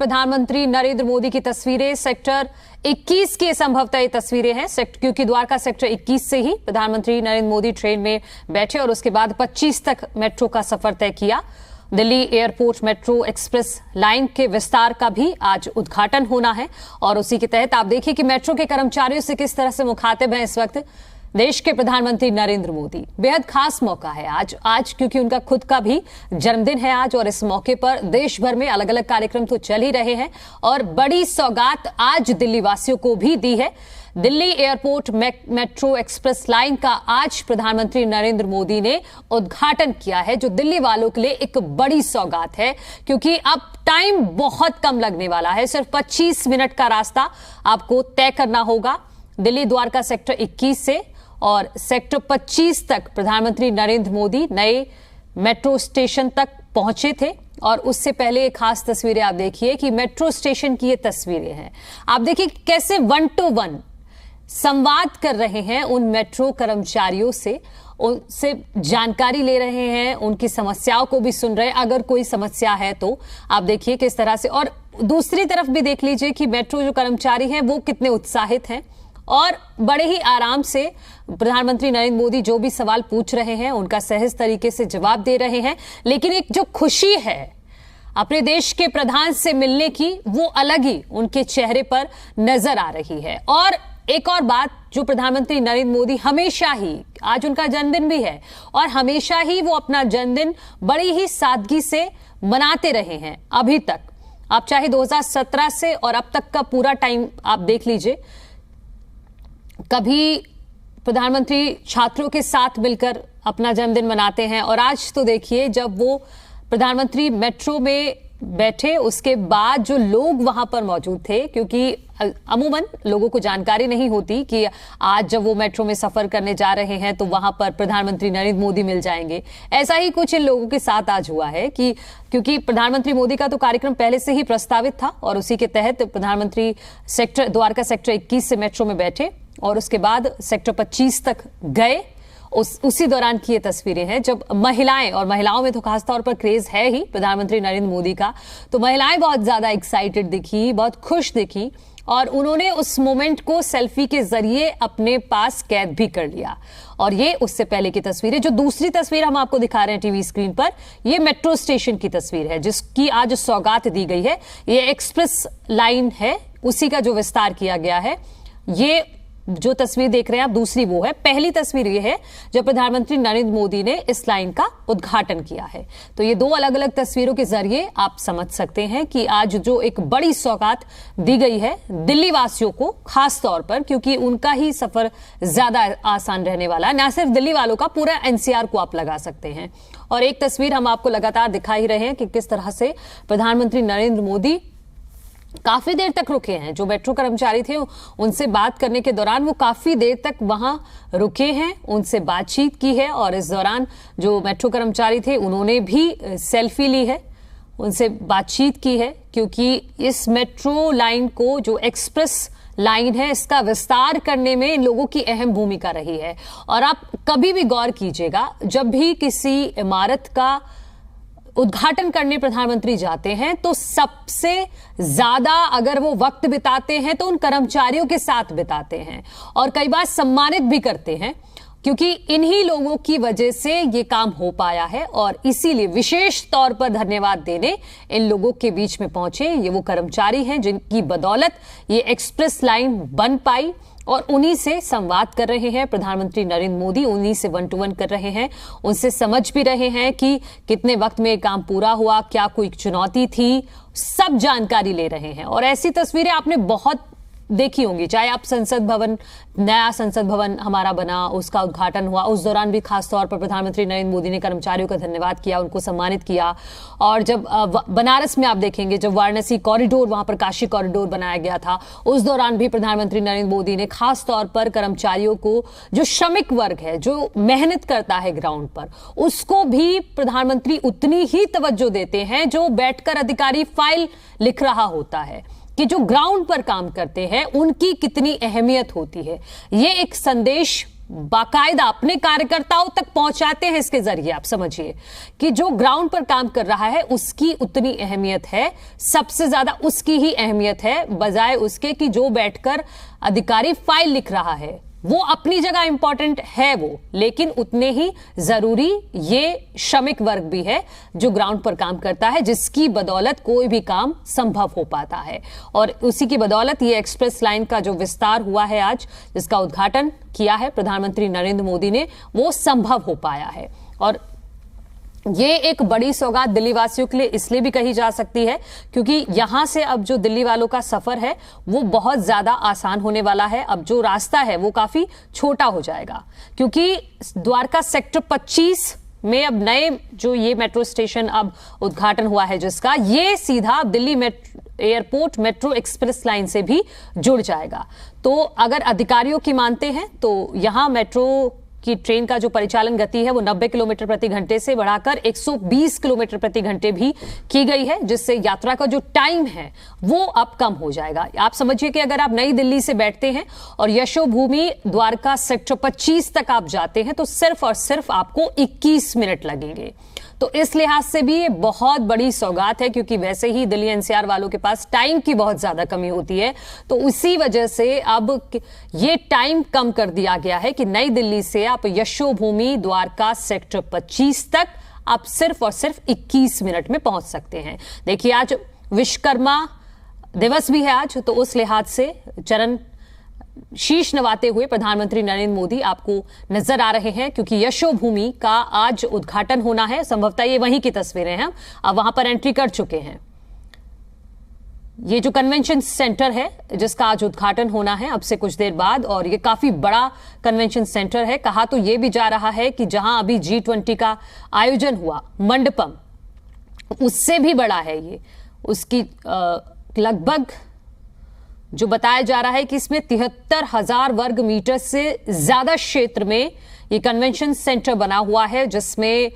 प्रधानमंत्री नरेंद्र मोदी की तस्वीरें सेक्टर 21 की संभवतः ये तस्वीरें हैं क्योंकि द्वारका सेक्टर 21 से ही प्रधानमंत्री नरेंद्र मोदी ट्रेन में बैठे और उसके बाद 25 तक मेट्रो का सफर तय किया। Delhi airport metro express line के विस्तार का भी आज उद्घाटन होना है और उसी के तहत आप देखिए कि मेट्रो के कर्मचारियों से किस तरह से मुखातिब हैं इस वक्त देश के प्रधानमंत्री नरेंद्र मोदी। बेहद खास मौका है आज क्योंकि उनका खुद का भी जन्मदिन है आज और इस मौके पर देश भर में अलग अलग कार्यक्रम तो चल ही रहे हैं और बड़ी सौगात आज दिल्ली वासियों को भी दी है। Delhi airport metro express line का आज प्रधानमंत्री नरेंद्र मोदी ने उद्घाटन किया है, जो दिल्ली वालों के लिए एक बड़ी सौगात है क्योंकि अब टाइम बहुत कम लगने वाला है। सिर्फ 25 मिनट का रास्ता आपको तय करना होगा दिल्ली द्वारका सेक्टर 21 से और सेक्टर 25 तक प्रधानमंत्री नरेंद्र मोदी नए मेट्रो स्टेशन तक पहुंचे थे। और उससे पहले एक खास तस्वीरें आप देखिए कि मेट्रो स्टेशन की ये तस्वीरें हैं। आप देखिए कैसे 1 to 1 संवाद कर रहे हैं उन मेट्रो कर्मचारियों से, उनसे जानकारी ले रहे हैं, उनकी समस्याओं को भी सुन रहे हैं अगर कोई समस्या है तो। आप देखिए किस तरह से, और दूसरी तरफ भी देख लीजिए कि मेट्रो जो कर्मचारी हैं वो कितने उत्साहित हैं और बड़े ही आराम से प्रधानमंत्री नरेंद्र मोदी जो भी सवाल पूछ रहे हैं उनका सहज तरीके से जवाब दे रहे हैं। लेकिन एक जो खुशी है अपने देश के प्रधान से मिलने की, वो अलग ही उनके चेहरे पर नजर आ रही है। और एक और बात जो प्रधानमंत्री नरेंद्र मोदी हमेशा ही, आज उनका जन्मदिन भी है और हमेशा ही वो अपना जन्मदिन बड़ी ही सादगी से मनाते रहे हैं अभी तक। आप चाहे 2017 से और अब तक का पूरा टाइम आप देख लीजिए, कभी प्रधानमंत्री छात्रों के साथ मिलकर अपना जन्मदिन मनाते हैं और आज तो देखिए जब वो प्रधानमंत्री मेट्रो में बैठे उसके बाद जो लोग वहां पर मौजूद थे, क्योंकि अमूमन लोगों को जानकारी नहीं होती कि आज जब वो मेट्रो में सफर करने जा रहे हैं तो वहां पर प्रधानमंत्री नरेंद्र मोदी मिल जाएंगे। ऐसा ही कुछ इन लोगों के साथ आज हुआ है कि क्योंकि प्रधानमंत्री मोदी का तो कार्यक्रम पहले से ही प्रस्तावित था और उसी के तहत प्रधानमंत्री द्वारका सेक्टर 21 से मेट्रो में बैठे और उसके बाद सेक्टर 25 तक गए। उसी दौरान की ये तस्वीरें हैं जब महिलाएं, और महिलाओं में तो खासतौर पर क्रेज है ही प्रधानमंत्री नरेंद्र मोदी का, तो महिलाएं बहुत ज्यादा एक्साइटेड दिखी, बहुत खुश दिखी और उन्होंने उस मोमेंट को सेल्फी के जरिए अपने पास कैद भी कर लिया। और ये उससे पहले की तस्वीरें, जो दूसरी तस्वीर हम आपको दिखा रहे हैं टीवी स्क्रीन पर, ये मेट्रो स्टेशन की तस्वीर है जिसकी आज सौगात दी गई है। ये एक्सप्रेस लाइन है, उसी का जो विस्तार किया गया है। ये जो तस्वीर देख रहे हैं आप दूसरी वो है। पहली तस्वीर ये है जब प्रधानमंत्री नरेंद्र मोदी ने इस लाइन का उद्घाटन किया है। तो ये दो अलग अलग तस्वीरों के जरिए आप समझ सकते हैं कि आज जो एक बड़ी सौगात दी गई है दिल्ली वासियों को, खास तौर पर क्योंकि उनका ही सफर ज्यादा आसान रहने वाला है। न सिर्फ दिल्ली वालों का, पूरा एनसीआर को आप लगा सकते हैं। और एक तस्वीर हम आपको लगातार दिखा ही रहे हैं कि किस तरह से प्रधानमंत्री नरेंद्र मोदी काफी देर तक रुके हैं। जो मेट्रो कर्मचारी थे उनसे बात करने के दौरान वो काफी देर तक वहां रुके हैं, उनसे बातचीत की है और इस दौरान जो मेट्रो कर्मचारी थे उन्होंने भी सेल्फी ली है, उनसे बातचीत की है क्योंकि इस मेट्रो लाइन को, जो एक्सप्रेस लाइन है, इसका विस्तार करने में इन लोगों की अहम भूमिका रही है। और आप कभी भी गौर कीजिएगा, जब भी किसी इमारत का उद्घाटन करने प्रधानमंत्री जाते हैं तो सबसे ज्यादा अगर वो वक्त बिताते हैं तो उन कर्मचारियों के साथ बिताते हैं और कई बार सम्मानित भी करते हैं क्योंकि इन्हीं लोगों की वजह से ये काम हो पाया है। और इसीलिए विशेष तौर पर धन्यवाद देने इन लोगों के बीच में पहुंचे ये वो कर्मचारी हैं जिनकी बदौलत ये एक्सप्रेस लाइन बन पाई और उन्हीं से संवाद कर रहे हैं प्रधानमंत्री नरेंद्र मोदी, उन्हीं से 1 to 1 कर रहे हैं, उनसे समझ भी रहे हैं कि कितने वक्त में काम पूरा हुआ, क्या कोई चुनौती थी, सब जानकारी ले रहे हैं। और ऐसी तस्वीरें आपने बहुत देखी होंगी, चाहे आप संसद भवन, नया संसद भवन हमारा बना, उसका उद्घाटन हुआ, उस दौरान भी खासतौर पर प्रधानमंत्री नरेंद्र मोदी ने कर्मचारियों का धन्यवाद किया, उनको सम्मानित किया। और जब बनारस में आप देखेंगे, जब वाराणसी कॉरिडोर, वहां पर काशी कॉरिडोर बनाया गया था, उस दौरान भी प्रधानमंत्री नरेंद्र मोदी ने खासतौर पर कर्मचारियों को, जो श्रमिक वर्ग है, जो मेहनत करता है ग्राउंड पर, उसको भी प्रधानमंत्री उतनी ही तवज्जो देते हैं जो बैठकर अधिकारी फाइल लिख रहा होता है कि जो ग्राउंड पर काम करते हैं उनकी कितनी अहमियत होती है। ये एक संदेश बाकायदा अपने कार्यकर्ताओं तक पहुंचाते हैं। इसके जरिए आप समझिए कि जो ग्राउंड पर काम कर रहा है उसकी उतनी अहमियत है, सबसे ज्यादा उसकी ही अहमियत है, बजाय उसके कि जो बैठकर अधिकारी फाइल लिख रहा है। वो अपनी जगह इंपॉर्टेंट है वो, लेकिन उतने ही जरूरी ये श्रमिक वर्ग भी है जो ग्राउंड पर काम करता है, जिसकी बदौलत कोई भी काम संभव हो पाता है। और उसी की बदौलत ये एक्सप्रेस लाइन का जो विस्तार हुआ है आज, जिसका उद्घाटन किया है प्रधानमंत्री नरेंद्र मोदी ने, वो संभव हो पाया है। और ये एक बड़ी सौगात दिल्ली वासियों के लिए इसलिए भी कही जा सकती है क्योंकि यहां से अब जो दिल्ली वालों का सफर है वो बहुत ज्यादा आसान होने वाला है। अब जो रास्ता है वो काफी छोटा हो जाएगा, क्योंकि द्वारका सेक्टर 25 में अब नए जो ये मेट्रो स्टेशन अब उद्घाटन हुआ है, जिसका ये सीधा Delhi airport metro express line से भी जुड़ जाएगा। तो अगर अधिकारियों की मानते हैं तो यहां मेट्रो कि ट्रेन का जो परिचालन गति है वो 90 किलोमीटर प्रति घंटे से बढ़ाकर 120 किलोमीटर प्रति घंटे भी की गई है, जिससे यात्रा का जो टाइम है वो अब कम हो जाएगा। आप समझिए कि अगर आप नई दिल्ली से बैठते हैं और यशोभूमि द्वारका सेक्टर 25 तक आप जाते हैं तो सिर्फ और सिर्फ आपको 21 मिनट लगेंगे। तो इस लिहाज से भी ये बहुत बड़ी सौगात है, क्योंकि वैसे ही दिल्ली एनसीआर वालों के पास टाइम की बहुत ज्यादा कमी होती है। तो उसी वजह से अब ये टाइम कम कर दिया गया है कि नई दिल्ली से आप यशोभूमि द्वारका सेक्टर 25 तक आप सिर्फ और सिर्फ 21 मिनट में पहुंच सकते हैं। देखिए आज विश्वकर्मा दिवस भी है आज, तो उस लिहाज से चरण शीश नवाते हुए प्रधानमंत्री नरेंद्र मोदी आपको नजर आ रहे हैं, क्योंकि यशोभूमि का आज उद्घाटन होना है। संभवतः ये वहीं की तस्वीरें हैं, अब वहां पर एंट्री कर चुके हैं। ये जो कन्वेंशन सेंटर है जिसका आज उद्घाटन होना है अब से कुछ देर बाद, और ये काफी बड़ा कन्वेंशन सेंटर है। कहा तो ये भी जा रहा है कि जहां अभी G20 का आयोजन हुआ मंडपम, उससे भी बड़ा है ये। उसकी लगभग जो बताया जा रहा है कि इसमें 73,000 वर्ग मीटर से ज्यादा क्षेत्र में ये कन्वेंशन सेंटर बना हुआ है, जिसमें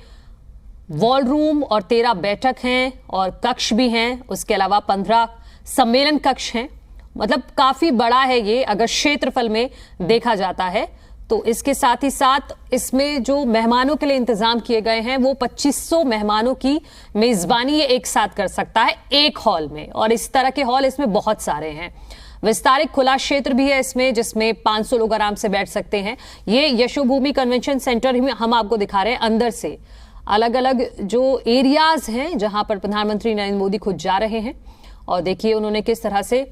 वॉल रूम और 13 बैठक हैं और कक्ष भी हैं। उसके अलावा 15 सम्मेलन कक्ष हैं। मतलब काफी बड़ा है ये अगर क्षेत्रफल में देखा जाता है। तो इसके साथ ही साथ इसमें जो मेहमानों के लिए इंतजाम किए गए हैं वो 2500 मेहमानों की मेजबानी ये एक साथ कर सकता है एक हॉल में, और इस तरह के हॉल इसमें बहुत सारे हैं। विस्तारित खुला क्षेत्र भी है इसमें, जिसमें 500 लोग आराम से बैठ सकते हैं। ये यशोभूमि कन्वेंशन सेंटर हम आपको दिखा रहे हैं अंदर से। अलग अलग जो एरियाज हैं जहां पर प्रधानमंत्री नरेंद्र मोदी खुद जा रहे हैं, और देखिए उन्होंने किस तरह से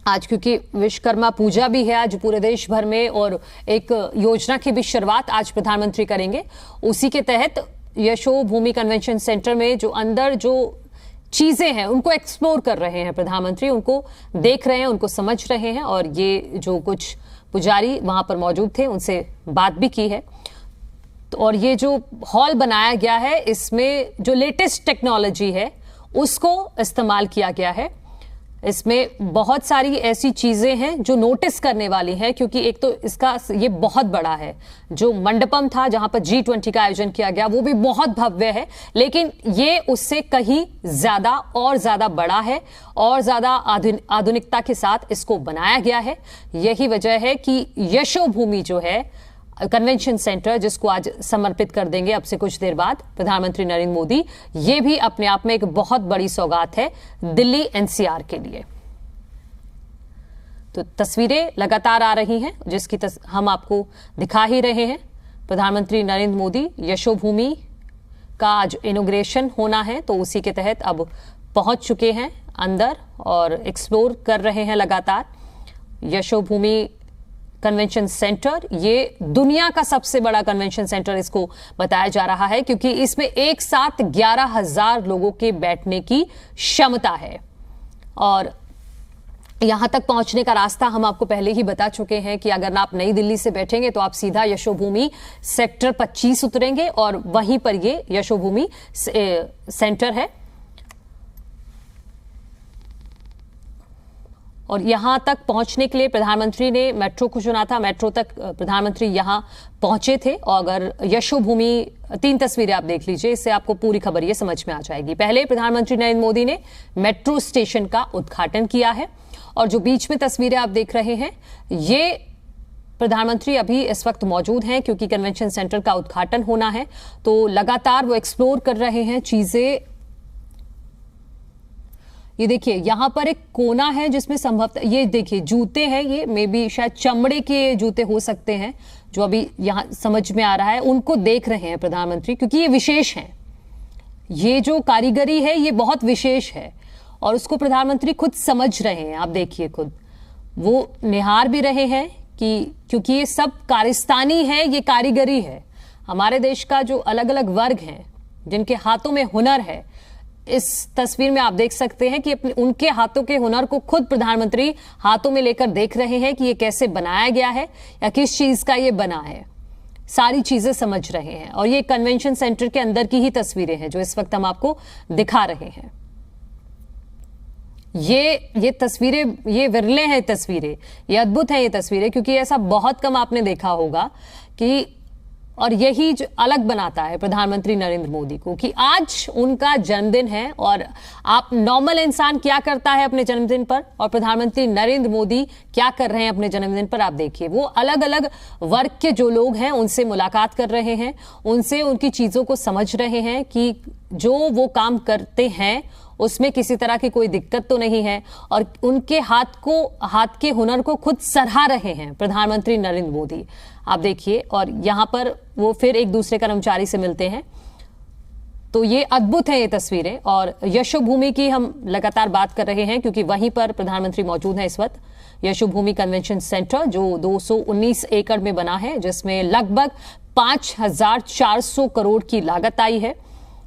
आज, क्योंकि विश्वकर्मा पूजा भी है आज पूरे देश भर में, और एक योजना की भी शुरुआत आज प्रधानमंत्री करेंगे। उसी के तहत यशोभूमि कन्वेंशन सेंटर में जो अंदर जो चीजें हैं उनको एक्सप्लोर कर रहे हैं प्रधानमंत्री, उनको देख रहे हैं, उनको समझ रहे हैं। और ये जो कुछ पुजारी वहां पर मौजूद थे उनसे बात भी की है। तो और ये जो हॉल बनाया गया है इसमें जो लेटेस्ट टेक्नोलॉजी है उसको इस्तेमाल किया गया है। इसमें बहुत सारी ऐसी चीजें हैं जो नोटिस करने वाली हैं, क्योंकि एक तो इसका ये बहुत बड़ा है। जो मंडपम था जहां पर G20 का आयोजन किया गया वो भी बहुत भव्य है, लेकिन ये उससे कहीं ज्यादा और ज्यादा बड़ा है और ज्यादा आधुनिकता के साथ इसको बनाया गया है। यही वजह है कि यशोभूमि जो है कन्वेंशन सेंटर, जिसको आज समर्पित कर देंगे अब से कुछ देर बाद प्रधानमंत्री नरेंद्र मोदी, ये भी अपने आप में एक बहुत बड़ी सौगात है दिल्ली एनसीआर के लिए। तो तस्वीरें लगातार आ रही हैं जिसकी हम आपको दिखा ही रहे हैं। प्रधानमंत्री नरेंद्र मोदी यशोभूमि का आज इनॉग्रेशन होना है, तो उसी के तहत अब पहुंच चुके हैं अंदर और एक्सप्लोर कर रहे हैं लगातार। यशोभूमि कन्वेंशन सेंटर ये दुनिया का सबसे बड़ा कन्वेंशन सेंटर इसको बताया जा रहा है, क्योंकि इसमें एक साथ 11,000 लोगों के बैठने की क्षमता है। और यहां तक पहुंचने का रास्ता हम आपको पहले ही बता चुके हैं कि अगर आप नई दिल्ली से बैठेंगे तो आप सीधा यशोभूमि सेक्टर 25 उतरेंगे और वहीं पर ये यशोभूमि सेंटर है। और यहां तक पहुंचने के लिए प्रधानमंत्री ने मेट्रो को चुना था। मेट्रो तक प्रधानमंत्री यहां पहुंचे थे। और अगर यशोभूमि 3 तस्वीरें आप देख लीजिए, इससे आपको पूरी खबर ये समझ में आ जाएगी। पहले प्रधानमंत्री नरेंद्र मोदी ने मेट्रो स्टेशन का उद्घाटन किया है, और जो बीच में तस्वीरें आप देख रहे हैं ये प्रधानमंत्री अभी इस वक्त मौजूद हैं क्योंकि कन्वेंशन सेंटर का उद्घाटन होना है, तो लगातार वो एक्सप्लोर कर रहे हैं चीजें। ये देखिए यहां पर एक कोना है जिसमें संभवतः ये देखिए जूते हैं, ये मे बी शायद चमड़े के जूते हो सकते हैं, जो अभी यहां समझ में आ रहा है। उनको देख रहे हैं प्रधानमंत्री क्योंकि ये विशेष है, ये जो कारीगरी है ये बहुत विशेष है और उसको प्रधानमंत्री खुद समझ रहे हैं। आप देखिए खुद वो निहार भी रहे हैं कि क्योंकि ये सब कारिस्तानी है, ये कारीगरी है। हमारे देश का जो अलग अलग वर्ग हैं जिनके हाथों में हुनर है, इस तस्वीर में आप देख सकते हैं कि अपने उनके हाथों के हुनर को खुद प्रधानमंत्री हाथों में लेकर देख रहे हैं कि ये कैसे बनाया गया है या किस चीज का ये बना है। सारी चीजें समझ रहे हैं और ये कन्वेंशन सेंटर के अंदर की ही तस्वीरें हैं जो इस वक्त हम आपको दिखा रहे हैं। ये तस्वीरें, ये विरले हैं तस्वीरें, ये अद्भुत हैं ये तस्वीरें, क्योंकि ऐसा बहुत कम आपने देखा होगा कि, और यही जो अलग बनाता है प्रधानमंत्री नरेंद्र मोदी को कि आज उनका जन्मदिन है। और आप नॉर्मल इंसान क्या करता है अपने जन्मदिन पर और प्रधानमंत्री नरेंद्र मोदी क्या कर रहे हैं अपने जन्मदिन पर, आप देखिए। वो अलग अलग वर्ग के जो लोग हैं उनसे मुलाकात कर रहे हैं, उनसे उनकी चीजों को समझ रहे हैं कि जो वो काम करते हैं उसमें किसी तरह की कोई दिक्कत तो नहीं है, और उनके हाथ के हुनर को खुद सराह रहे हैं प्रधानमंत्री नरेंद्र मोदी। आप देखिए, और यहां पर वो फिर एक दूसरे कर्मचारी से मिलते हैं। तो ये अद्भुत है ये तस्वीरें। और यशोभूमि की हम लगातार बात कर रहे हैं क्योंकि वहीं पर प्रधानमंत्री मौजूद हैं इस वक्त। यशोभूमि कन्वेंशन सेंटर जो 219 एकड़ में बना है, जिसमें लगभग 5400 करोड़ की लागत आई है,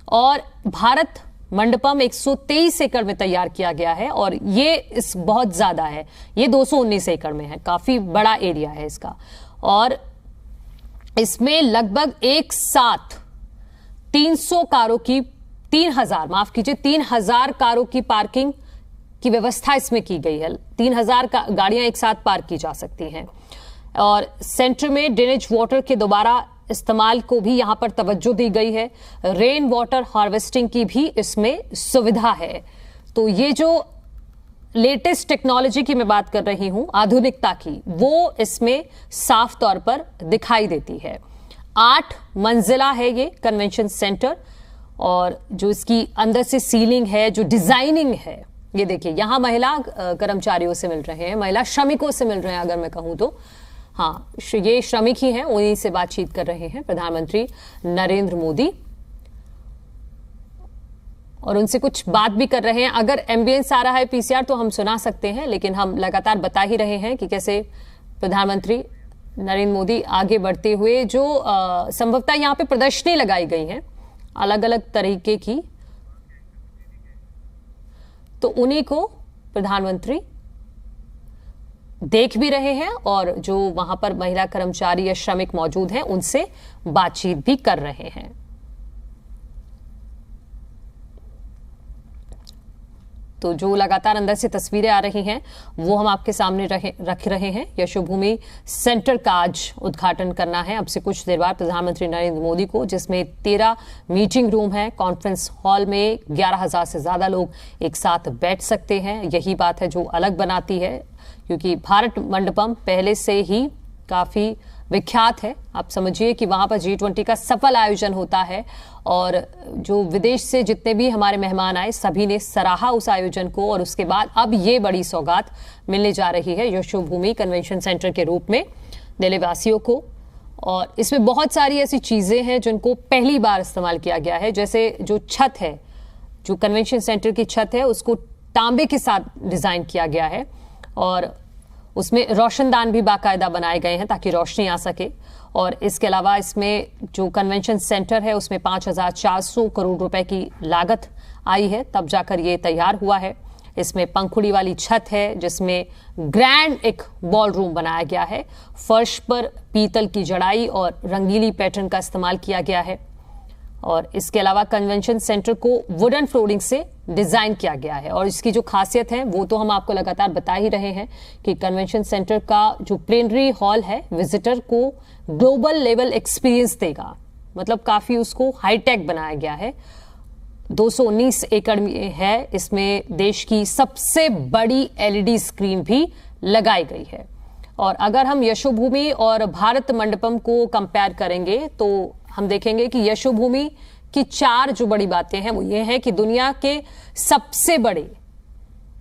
और भारत मंडपम 123 एकड़ में तैयार किया गया है। और ये इस बहुत ज्यादा है, ये 219 एकड़ में है, काफी बड़ा एरिया है इसका। और इसमें लगभग एक साथ 300 कारों की 3000 कारों की पार्किंग की व्यवस्था इसमें की गई है। 3000 गाड़ियां एक साथ पार्क की जा सकती हैं। और सेंटर में ड्रेनेज वाटर के दोबारा इस्तेमाल को भी यहां पर तवज्जो दी गई है। रेन वाटर हार्वेस्टिंग की भी इसमें सुविधा है। तो ये जो लेटेस्ट टेक्नोलॉजी की मैं बात कर रही हूं, आधुनिकता की, वो इसमें साफ तौर पर दिखाई देती है। 8 मंजिला है ये कन्वेंशन सेंटर, और जो इसकी अंदर से सीलिंग है, जो डिजाइनिंग है, ये देखिए यहां महिला कर्मचारियों से मिल रहे हैं, महिला श्रमिकों से मिल रहे हैं अगर मैं कहूं तो। हाँ, ये श्रमिक ही हैं, उन्हीं से बातचीत कर रहे हैं प्रधानमंत्री नरेंद्र मोदी, और उनसे कुछ बात भी कर रहे हैं। अगर एम्बियंस आ रहा है पीसीआर तो हम सुना सकते हैं, लेकिन हम लगातार बता ही रहे हैं कि कैसे प्रधानमंत्री नरेंद्र मोदी आगे बढ़ते हुए, जो संभवतः यहां पे प्रदर्शनी लगाई गई हैं अलग अलग तरीके की, तो उन्हीं को प्रधानमंत्री देख भी रहे हैं, और जो वहां पर महिला कर्मचारी या श्रमिक मौजूद हैं उनसे बातचीत भी कर रहे हैं। तो जो लगातार अंदर से तस्वीरें आ रही हैं वो हम आपके सामने रख रहे हैं। यशोभूमि सेंटर का आज उद्घाटन करना है अब से कुछ देर बाद प्रधानमंत्री नरेंद्र मोदी को, जिसमें 13 मीटिंग रूम है। कॉन्फ्रेंस हॉल में 11,000 से ज्यादा लोग एक साथ बैठ सकते हैं। यही बात है जो अलग बनाती है, क्योंकि भारत मंडपम पहले से ही काफी विख्यात है। आप समझिए कि वहां पर G20 का सफल आयोजन होता है, और जो विदेश से जितने भी हमारे मेहमान आए सभी ने सराहा उस आयोजन को, और उसके बाद अब ये बड़ी सौगात मिलने जा रही है यशोभूमि कन्वेंशन सेंटर के रूप में दिल्ली वासियों को। और इसमें बहुत सारी ऐसी चीजें हैं जिनको पहली बार इस्तेमाल किया गया है, जैसे जो छत है, जो कन्वेंशन सेंटर की छत है उसको तांबे के साथ डिजाइन किया गया है, और उसमें रोशनदान भी बाकायदा बनाए गए हैं ताकि रोशनी आ सके। और इसके अलावा इसमें जो कन्वेंशन सेंटर है उसमें 5,400 करोड़ रुपए की लागत आई है, तब जाकर ये तैयार हुआ है। इसमें पंखुड़ी वाली छत है, जिसमें ग्रैंड एक बॉल रूम बनाया गया है। फर्श पर पीतल की जड़ाई और रंगीली पैटर्न का इस्तेमाल किया गया है, और इसके अलावा कन्वेंशन सेंटर को वुडन फ्लोरिंग से डिजाइन किया गया है। और इसकी जो खासियत है वो तो हम आपको लगातार बता ही रहे हैं कि कन्वेंशन सेंटर का जो प्लेनरी हॉल है विजिटर को ग्लोबल लेवल एक्सपीरियंस देगा, मतलब काफी उसको हाईटेक बनाया गया है। 219 एकड़ में है, इसमें देश की सबसे बड़ी LED स्क्रीन भी लगाई गई है। और अगर हम यशोभूमि और भारत मंडपम को कंपेयर करेंगे तो हम देखेंगे कि यशोभूमि की 4 जो बड़ी बातें हैं वो ये है कि दुनिया के सबसे बड़े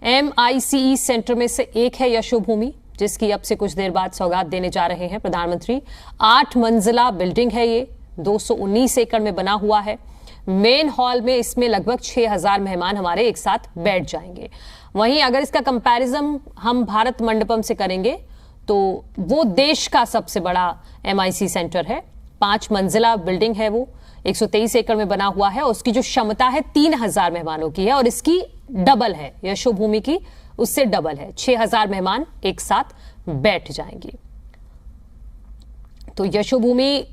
MICE सेंटर में से एक है यशोभूमि, जिसकी अब से कुछ देर बाद सौगात देने जा रहे हैं प्रधानमंत्री। 8 मंजिला बिल्डिंग है ये, 219 एकड़ में बना हुआ है। मेन हॉल में इसमें लगभग 6000 मेहमान हमारे एक साथ बैठ जाएंगे। वहीं अगर इसका कंपैरिजन हम भारत मंडपम से करेंगे तो वो देश का सबसे बड़ा MIC सेंटर है। 5 मंजिला बिल्डिंग है वो, 123 एकड़ में बना हुआ है। उसकी जो क्षमता है 3000 मेहमानों की है और इसकी डबल है, यशोभूमि की उससे डबल है। 6000 मेहमान एक साथ बैठ जाएंगे। तो यशोभूमि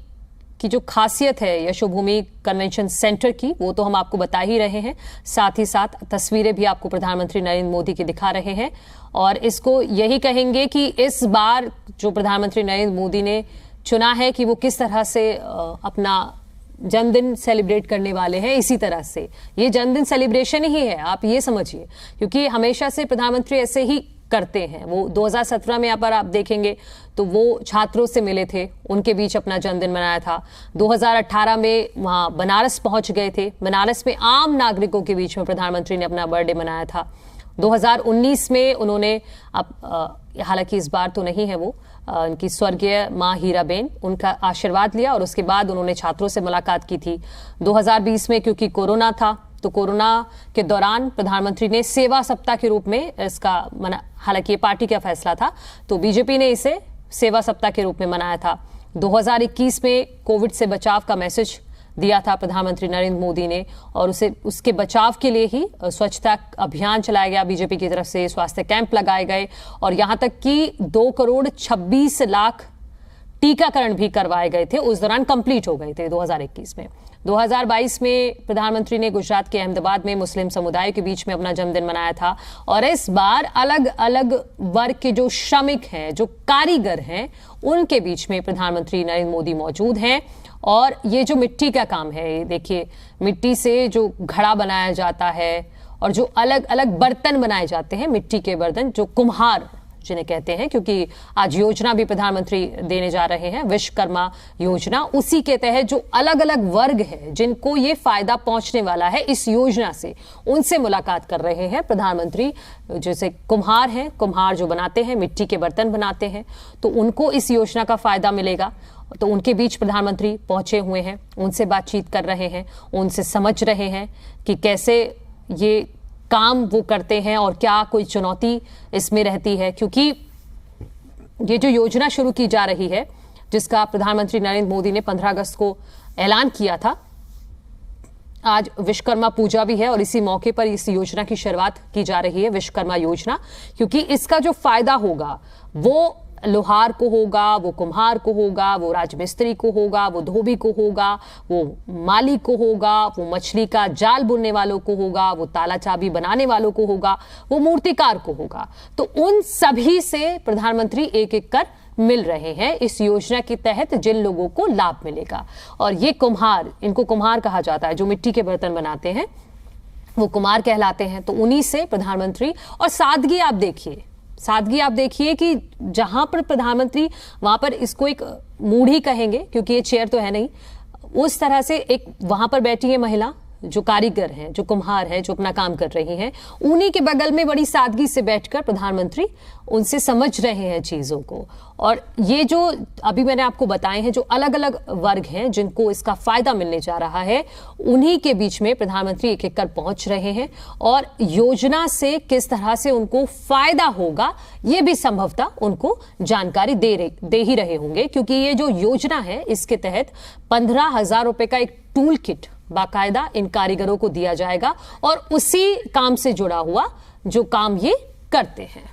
की जो खासियत है यशोभूमि कन्वेंशन सेंटर की, वो तो हम आपको बता ही रहे हैं। साथ ही साथ तस्वीरें भी आपको प्रधानमंत्री नरेंद्र मोदी की दिखा रहे हैं और इसको यही कहेंगे कि इस बार जो प्रधानमंत्री नरेंद्र मोदी ने चुना है कि वो किस तरह से अपना जन्मदिन सेलिब्रेट करने वाले हैं, इसी तरह से ये जन्मदिन सेलिब्रेशन ही है, आप ये समझिए। क्योंकि हमेशा से प्रधानमंत्री ऐसे ही करते हैं। वो 2017 में यहाँ पर आप देखेंगे तो वो छात्रों से मिले थे, उनके बीच अपना जन्मदिन मनाया था। 2018 में वहाँ बनारस पहुंच गए थे, बनारस में आम नागरिकों के बीच में प्रधानमंत्री ने अपना बर्थडे मनाया था। 2019 में उन्होंने हालांकि इस बार तो नहीं है वो, उनकी स्वर्गीय मां हीराबेन, उनका आशीर्वाद लिया और उसके बाद उन्होंने छात्रों से मुलाकात की थी। 2020 में क्योंकि कोरोना था तो कोरोना के दौरान प्रधानमंत्री ने सेवा सप्ताह के रूप में इसका हालांकि ये पार्टी का फैसला था तो बीजेपी ने इसे सेवा सप्ताह के रूप में मनाया था। 2021 में कोविड से बचाव का मैसेज दिया था प्रधानमंत्री नरेंद्र मोदी ने और उसके बचाव के लिए ही स्वच्छता अभियान चलाया गया बीजेपी की तरफ से, स्वास्थ्य कैंप लगाए गए और यहां तक कि 2,26,00,000 टीकाकरण भी करवाए गए थे, उस दौरान कंप्लीट हो गए थे 2021 में। 2022 में प्रधानमंत्री ने गुजरात के अहमदाबाद में मुस्लिम समुदाय के बीच में अपना जन्मदिन मनाया था और इस बार अलग अलग वर्ग के जो श्रमिक हैं, जो कारीगर हैं, उनके बीच में प्रधानमंत्री नरेंद्र मोदी मौजूद हैं। और ये जो मिट्टी का काम है, देखिए मिट्टी से जो घड़ा बनाया जाता है और जो अलग अलग बर्तन बनाए जाते हैं, मिट्टी के बर्तन, जो कुम्हार जिन्हें कहते हैं, क्योंकि आज योजना भी प्रधानमंत्री देने जा रहे हैं, विश्वकर्मा योजना, उसी के तहत जो अलग अलग वर्ग है जिनको ये फायदा पहुंचने वाला है इस योजना से, उनसे मुलाकात कर रहे हैं प्रधानमंत्री। जैसे कुम्हार हैं, कुम्हार जो बनाते हैं, मिट्टी के बर्तन बनाते हैं, तो उनको इस योजना का फायदा मिलेगा। तो उनके बीच प्रधानमंत्री पहुंचे हुए हैं, उनसे बातचीत कर रहे हैं, उनसे समझ रहे हैं कि कैसे ये काम वो करते हैं और क्या कोई चुनौती इसमें रहती है। क्योंकि ये जो योजना शुरू की जा रही है, जिसका प्रधानमंत्री नरेंद्र मोदी ने 15 अगस्त को ऐलान किया था, आज विश्वकर्मा पूजा भी है और इसी मौके पर इस योजना की शुरुआत की जा रही है, विश्वकर्मा योजना। क्योंकि इसका जो फायदा होगा वो लोहार को होगा, वो कुम्हार को होगा, वो राजमिस्त्री को होगा, वो धोबी को होगा, वो माली को होगा, वो मछली का जाल बुनने वालों को होगा, वो ताला चाबी बनाने वालों को होगा, वो मूर्तिकार को होगा। तो उन सभी से प्रधानमंत्री एक एक कर मिल रहे हैं इस योजना के तहत, जिन लोगों को लाभ मिलेगा। और ये कुम्हार, इनको कुम्हार कहा जाता है, जो मिट्टी के बर्तन बनाते हैं वो कुम्हार कहलाते हैं। तो उन्हीं से प्रधानमंत्री, और सादगी आप देखिए कि जहां पर प्रधानमंत्री, वहां पर इसको एक मूढ़ी कहेंगे क्योंकि ये चेयर तो है नहीं, उस तरह से एक वहां पर बैठी है महिला जो कारीगर हैं, जो कुम्हार हैं, जो अपना काम कर रही हैं, उन्हीं के बगल में बड़ी सादगी से बैठकर प्रधानमंत्री उनसे समझ रहे हैं चीजों को। और ये जो अभी मैंने आपको बताए हैं, जो अलग अलग वर्ग हैं जिनको इसका फायदा मिलने जा रहा है, उन्हीं के बीच में प्रधानमंत्री एक एक कर पहुंच रहे हैं और योजना से किस तरह से उनको फायदा होगा ये भी संभवतः उनको जानकारी दे ही रहे होंगे। क्योंकि ये जो योजना है, इसके तहत 15,000 रुपए का एक टूल किट बाकायदा इन कारीगरों को दिया जाएगा और उसी काम से जुड़ा हुआ जो काम ये करते हैं।